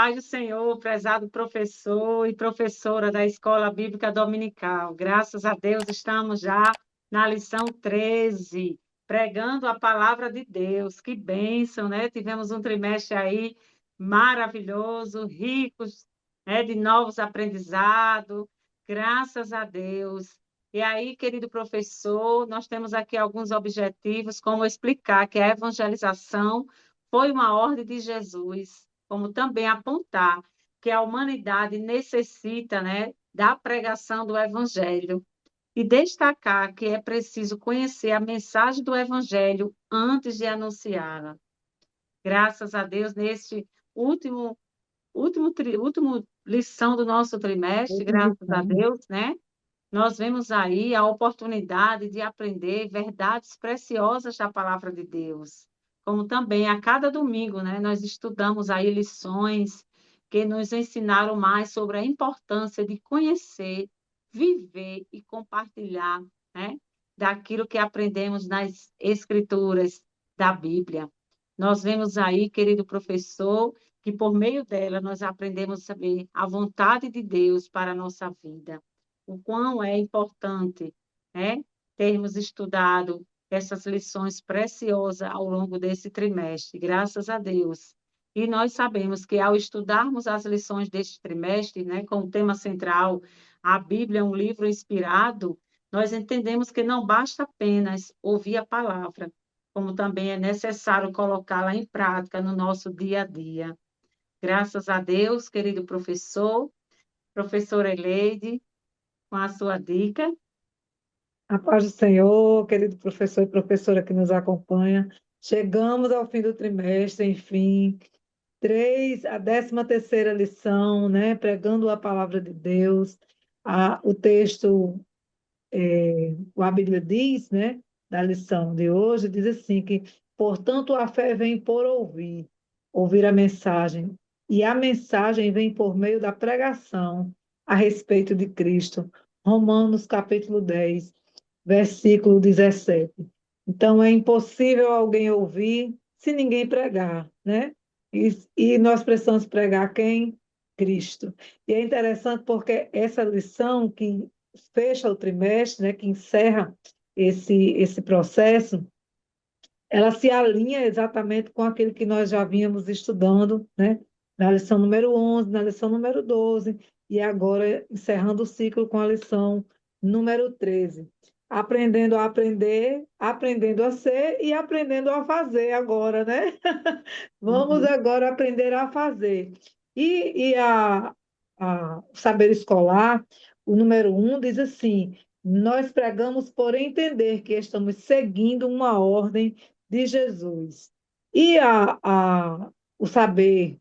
paz do Senhor, prezado professor e professora da Escola Bíblica Dominical. Graças a Deus, estamos já na lição 13, pregando a palavra de Deus. Que bênção, né? Tivemos um trimestre aí maravilhoso, ricos, né, de novos aprendizados. Graças a Deus. E aí, querido professor, nós temos aqui alguns objetivos, como explicar que a evangelização foi uma ordem de Jesus, como também apontar que a humanidade necessita, né, da pregação do Evangelho e destacar que é preciso conhecer a mensagem do Evangelho antes de anunciá-la. Graças a Deus, neste último lição do nosso trimestre, Última graças a lição. Deus, né? Nós vemos aí a oportunidade de aprender verdades preciosas da palavra de Deus. Como também a cada domingo, né, nós estudamos aí lições que nos ensinaram mais sobre a importância de conhecer, viver e compartilhar, né, daquilo que aprendemos nas escrituras da Bíblia. Nós vemos aí, querido professor, que por meio dela nós aprendemos a saber a vontade de Deus para a nossa vida, o quão é importante, né, termos estudado essas lições preciosas ao longo desse trimestre, graças a Deus. E nós sabemos que ao estudarmos as lições deste trimestre, né, com o tema central, a Bíblia é um livro inspirado, nós entendemos que não basta apenas ouvir a palavra, como também é necessário colocá-la em prática no nosso dia a dia. Graças a Deus, querido professor, professora Eleide, com a sua dica. A paz do Senhor, querido professor e professora que nos acompanha. Chegamos ao fim do trimestre, enfim. A 13ª lição, né? Pregando a palavra de Deus. O texto, a Bíblia diz, né? Da lição de hoje, diz assim que, portanto, a fé vem por ouvir a mensagem. E a mensagem vem por meio da pregação a respeito de Cristo. Romanos capítulo 10 versículo 17. Então, é impossível alguém ouvir se ninguém pregar, né? E nós precisamos pregar quem? Cristo. E é interessante porque essa lição que fecha o trimestre, né, que encerra esse processo, ela se alinha exatamente com aquilo que nós já vínhamos estudando, né? Na lição número 11, na lição número 12, e agora encerrando o ciclo com a lição número 13. Aprendendo a aprender, aprendendo a ser e aprendendo a fazer agora, né? Vamos Uhum. agora aprender a fazer. O saber escolar, o número 1, diz assim: nós pregamos por entender que estamos seguindo uma ordem de Jesus. O saber,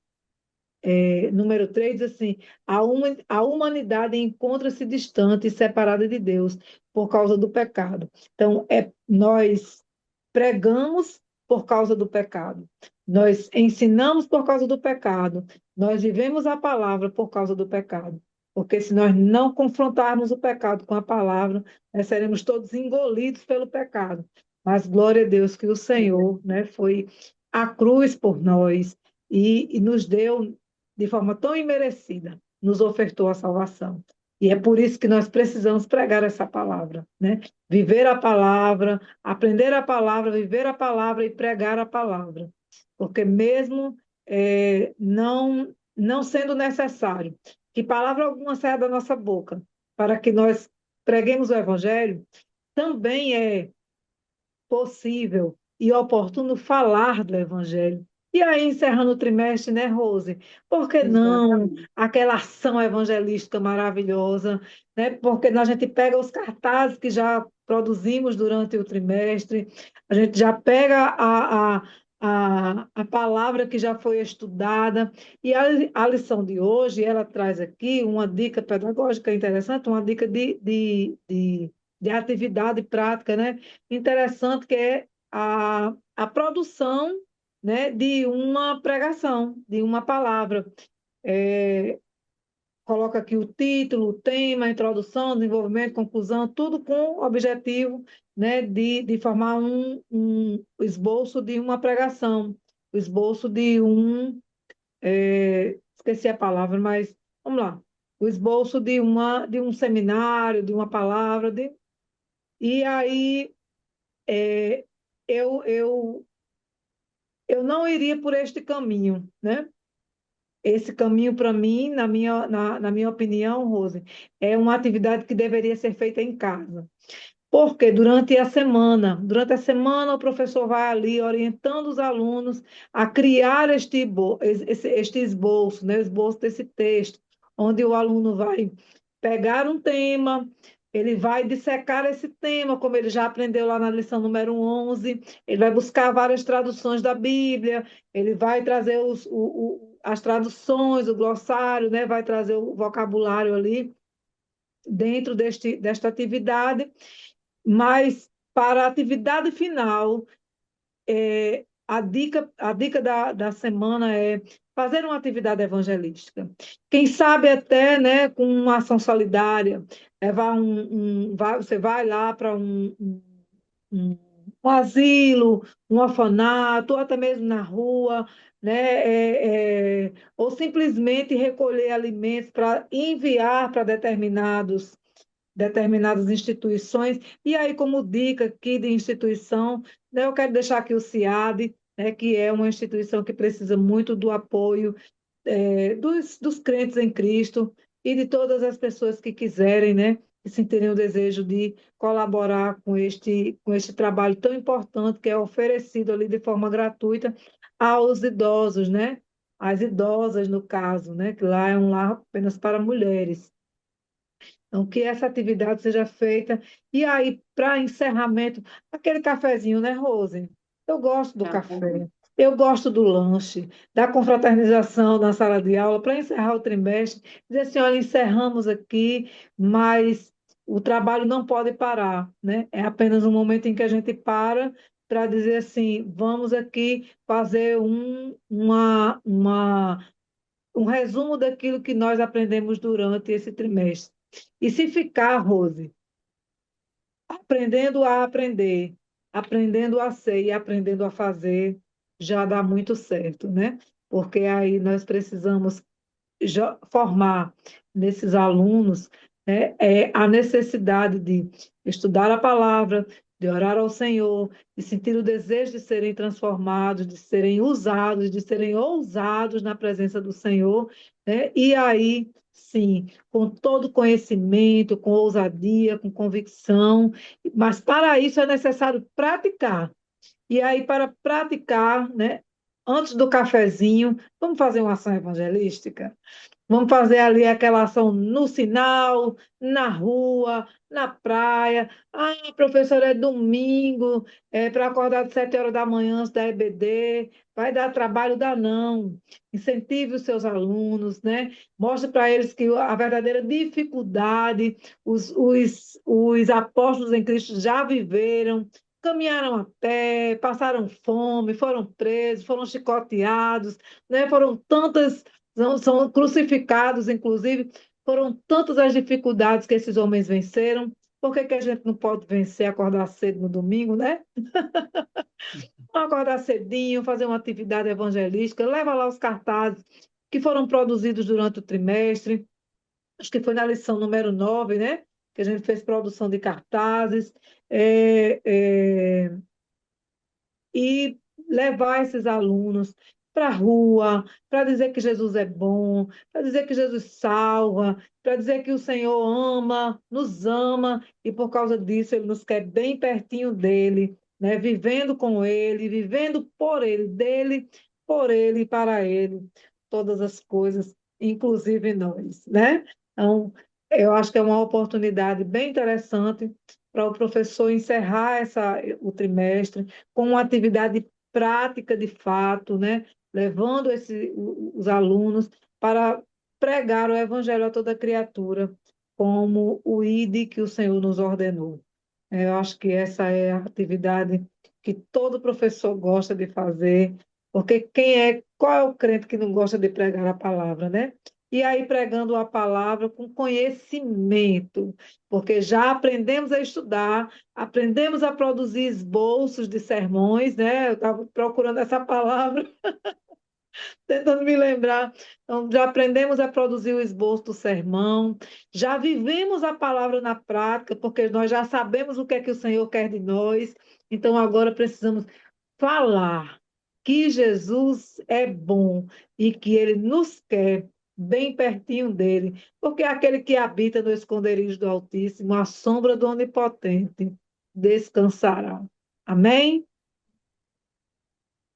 número 3, diz assim: a humanidade encontra-se distante e separada de Deus por causa do pecado. Então, nós pregamos por causa do pecado, nós ensinamos por causa do pecado, nós vivemos a palavra por causa do pecado. Porque se nós não confrontarmos o pecado com a palavra, nós seremos todos engolidos pelo pecado. Mas glória a Deus que o Senhor, né, foi à cruz por nós e nos deu de forma tão imerecida, nos ofertou a salvação. E é por isso que nós precisamos pregar essa palavra, né? Viver a palavra, aprender a palavra, viver a palavra e pregar a palavra. Porque mesmo não sendo necessário que palavra alguma saia da nossa boca para que nós preguemos o evangelho, também é possível e oportuno falar do Evangelho. E aí, encerrando o trimestre, né, Rose? Por que não Exatamente. aquela ação evangelística maravilhosa, né? Porque a gente pega os cartazes que já produzimos durante o trimestre, a gente já pega a palavra que já foi estudada, e a lição de hoje, ela traz aqui uma dica pedagógica interessante, uma dica de atividade prática, né? Interessante que é a produção, né, de uma pregação, de uma palavra. É, coloca aqui o título, o tema, a introdução, desenvolvimento, conclusão, tudo com o objetivo, né, de formar um esboço de uma pregação, o esboço de um esqueci a palavra, mas vamos lá. O esboço de um seminário, de uma palavra, e aí é, eu, eu, eu não iria por este caminho, né? Esse caminho, para mim, na minha opinião, Rose, é uma atividade que deveria ser feita em casa. Porque durante a semana o professor vai ali orientando os alunos a criar este esboço, né, o esboço desse texto, onde o aluno vai pegar um tema, ele vai dissecar esse tema, como ele já aprendeu lá na lição número 11, ele vai buscar várias traduções da Bíblia, ele vai trazer as traduções, o glossário, né, vai trazer o vocabulário ali dentro desta atividade, mas para a atividade final, a dica da semana é fazer uma atividade evangelística. Quem sabe até, né, com uma ação solidária, você vai lá para um, um asilo, um orfanato, ou até mesmo na rua, né, ou simplesmente recolher alimentos para enviar para determinadas instituições. E aí, como dica aqui de instituição, né, eu quero deixar aqui o CIAD, né, que é uma instituição que precisa muito do apoio dos crentes em Cristo e de todas as pessoas que quiserem, né, que sentirem o desejo de colaborar com este trabalho tão importante que é oferecido ali de forma gratuita aos idosos, né? As idosas, no caso, né? Que lá é um lar apenas para mulheres. Então, que essa atividade seja feita. E aí, para encerramento, aquele cafezinho, né, Rose? Eu gosto do Tá bom. café, eu gosto do lanche, da confraternização na sala de aula, para encerrar o trimestre, dizer assim, olha, encerramos aqui, mas o trabalho não pode parar, né? É apenas um momento em que a gente para dizer assim, vamos aqui fazer um resumo daquilo que nós aprendemos durante esse trimestre. E se ficar, Rose, aprendendo a aprender, aprendendo a ser e aprendendo a fazer, já dá muito certo, né? Porque aí nós precisamos formar nesses alunos, né, a necessidade de estudar a palavra, de orar ao Senhor, de sentir o desejo de serem transformados, de serem usados, de serem ousados na presença do Senhor, né? E aí, sim, com todo conhecimento, com ousadia, com convicção, mas para isso é necessário praticar. E aí, para praticar, né, antes do cafezinho, vamos fazer uma ação evangelística? Vamos fazer ali aquela ação no sinal, na rua, na praia. Ah, professora, é domingo, é para acordar de 7 horas da manhã antes da EBD. Vai dar trabalho, dá não. Incentive os seus alunos, né? Mostre para eles que a verdadeira dificuldade os apóstolos em Cristo já viveram, caminharam a pé, passaram fome, foram presos, foram chicoteados, né? Foram tantas são crucificados, inclusive, foram tantas as dificuldades que esses homens venceram. Por que que a gente não pode vencer, acordar cedo no domingo, né? Acordar cedinho, fazer uma atividade evangelística, leva lá os cartazes que foram produzidos durante o trimestre. Acho que foi na lição número 9, né? Que a gente fez produção de cartazes. É, é, e levar esses alunos para a rua, para dizer que Jesus é bom, para dizer que Jesus salva, para dizer que o Senhor ama, nos ama, e por causa disso Ele nos quer bem pertinho dele, né? Vivendo com Ele, vivendo por Ele, dele, por Ele e para Ele, todas as coisas, inclusive nós, né? Então, eu acho que é uma oportunidade bem interessante para o professor encerrar o trimestre com uma atividade prática de fato, né? Levando os alunos para pregar o evangelho a toda criatura, como o ID que o Senhor nos ordenou. Eu acho que essa é a atividade que todo professor gosta de fazer, porque qual é o crente que não gosta de pregar a palavra, né? E aí pregando a palavra com conhecimento, porque já aprendemos a estudar, aprendemos a produzir esboços de sermões, né? Eu estava procurando essa palavra, tentando me lembrar. Então, já aprendemos a produzir o esboço do sermão, já vivemos a palavra na prática, porque nós já sabemos o que é que o Senhor quer de nós. Então, agora precisamos falar que Jesus é bom e que ele nos quer bem pertinho dele, porque é aquele que habita no esconderijo do Altíssimo, à sombra do Onipotente, descansará. Amém?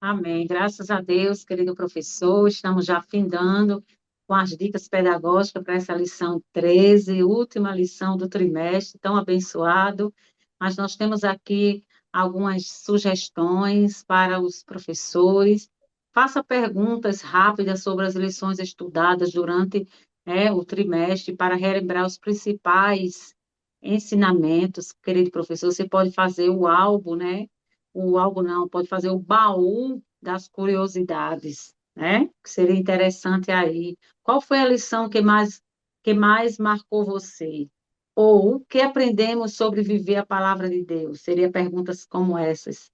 Amém. Graças a Deus, querido professor, estamos já findando com as dicas pedagógicas para essa lição 13, última lição do trimestre, tão abençoado. Mas nós temos aqui algumas sugestões para os professores. Faça perguntas rápidas sobre as lições estudadas durante, o trimestre para relembrar os principais ensinamentos. Querido professor, você pode fazer o álbum, né? O álbum não, pode fazer o baú das curiosidades, né? Que seria interessante aí. Qual foi a lição que mais marcou você? Ou o que aprendemos sobre viver a palavra de Deus? Seria perguntas como essas,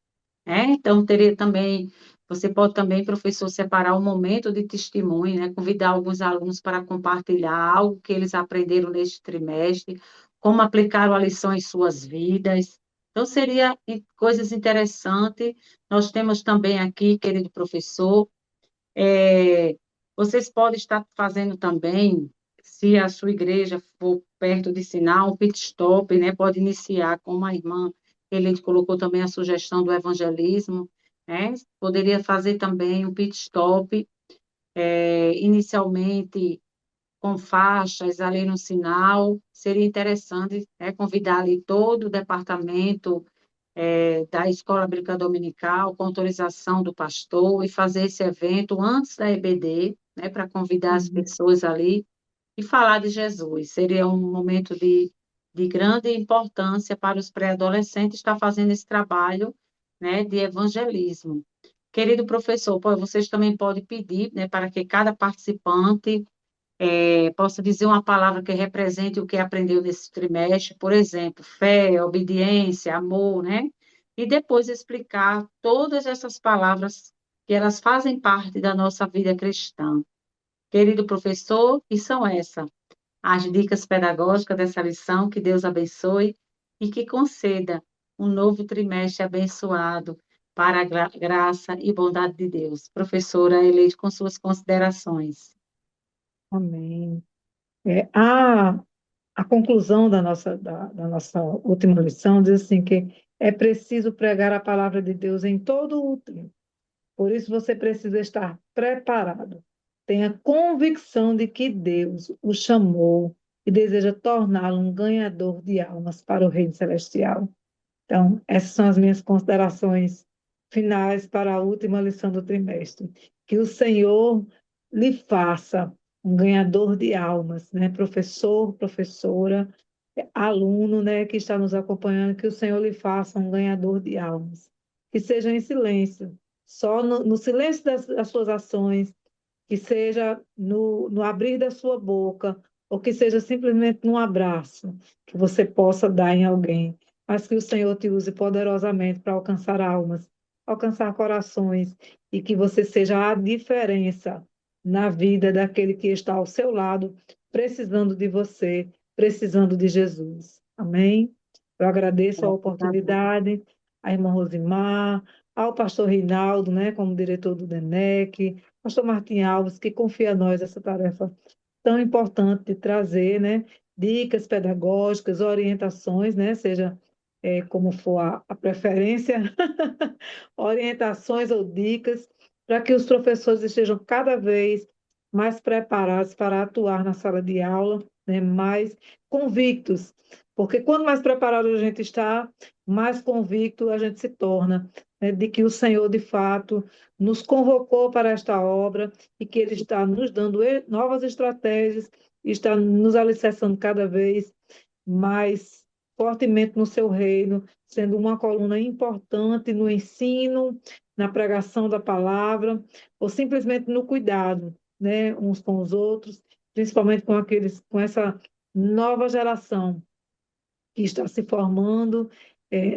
né? Então, teria também, você pode também, professor, separar um momento de testemunho, né? Convidar alguns alunos para compartilhar algo que eles aprenderam neste trimestre, como aplicaram a lição em suas vidas. Então, seria coisas interessantes. Nós temos também aqui, querido professor, é, vocês podem estar fazendo também, se a sua igreja for perto de sinal, um pit stop, né? Pode iniciar com a irmã, ele colocou também a sugestão do evangelismo, né? Poderia fazer também um pit stop, inicialmente com faixas ali no sinal. Seria interessante, né? Convidar ali todo o departamento da Escola Bíblica Dominical, com autorização do pastor, e fazer esse evento antes da EBD, né, para convidar as Uhum. pessoas ali e falar de Jesus. Seria um momento de grande importância para os pré-adolescentes estar fazendo esse trabalho, né, de evangelismo. Querido professor, vocês também podem pedir, né, para que cada participante possa dizer uma palavra que represente o que aprendeu nesse trimestre, por exemplo, fé, obediência, amor, né? E depois explicar todas essas palavras que elas fazem parte da nossa vida cristã. Querido professor, e são essas as dicas pedagógicas dessa lição. Que Deus abençoe e que conceda um novo trimestre abençoado para a graça e bondade de Deus. Professora Eleide, com suas considerações. Amém. A conclusão da nossa última lição diz assim que é preciso pregar a palavra de Deus em todo o tempo. Por isso você precisa estar preparado. Tenha convicção de que Deus o chamou e deseja torná-lo um ganhador de almas para o reino celestial. Então, essas são as minhas considerações finais para a última lição do trimestre. Que o Senhor lhe faça um ganhador de almas, né? Professor, professora, aluno, né, que está nos acompanhando, que o Senhor lhe faça um ganhador de almas. Que seja em silêncio, só no silêncio das suas ações, que seja no abrir da sua boca, ou que seja simplesmente num abraço que você possa dar em alguém, mas que o Senhor te use poderosamente para alcançar almas, alcançar corações, e que você seja a diferença na vida daquele que está ao seu lado, precisando de você, precisando de Jesus. Amém? Eu agradeço a Graças a Deus. oportunidade, à irmã Rosimar, ao pastor Reinaldo, né, como diretor do DENEC, pastor Martim Alves, que confia a nós essa tarefa tão importante de trazer, né, dicas pedagógicas, orientações, né, seja como for a preferência, orientações ou dicas, para que os professores estejam cada vez mais preparados para atuar na sala de aula, né, mais convictos, porque quanto mais preparado a gente está, mais convicto a gente se torna, né, de que o Senhor, de fato, nos convocou para esta obra e que Ele está nos dando novas estratégias, e está nos alicerçando cada vez mais fortemente no seu reino, sendo uma coluna importante no ensino, na pregação da palavra, ou simplesmente no cuidado, né, uns com os outros, principalmente com aqueles, com essa nova geração que está se formando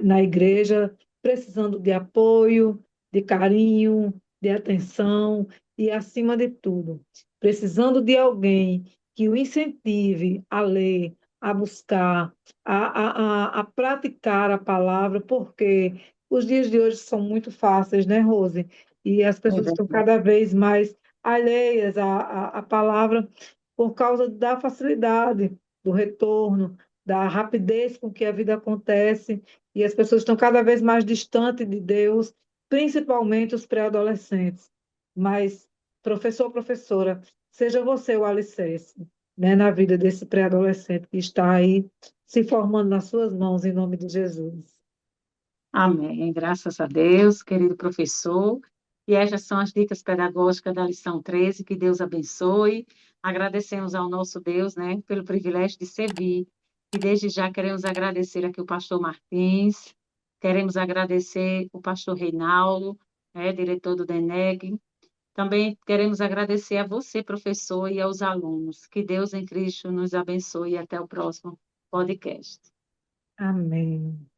na igreja, precisando de apoio, de carinho, de atenção, e, acima de tudo, precisando de alguém que o incentive a ler, a buscar, a praticar a palavra, porque os dias de hoje são muito fáceis, né, Rose? E as É pessoas estão verdade. cada vez mais alheias à palavra por causa da facilidade, do retorno, da rapidez com que a vida acontece, e as pessoas estão cada vez mais distantes de Deus, principalmente os pré-adolescentes. Mas, professor, professora, seja você o alicerce, né, na vida desse pré-adolescente que está aí se formando nas suas mãos, em nome de Jesus. Amém. Graças a Deus, querido professor. E essas são as dicas pedagógicas da lição 13. Que Deus abençoe. Agradecemos ao nosso Deus, né, pelo privilégio de servir. E desde já queremos agradecer aqui o pastor Martins, queremos agradecer o pastor Reinaldo, né, diretor do DENEG. Também queremos agradecer a você, professor, e aos alunos. Que Deus em Cristo nos abençoe e até o próximo podcast. Amém.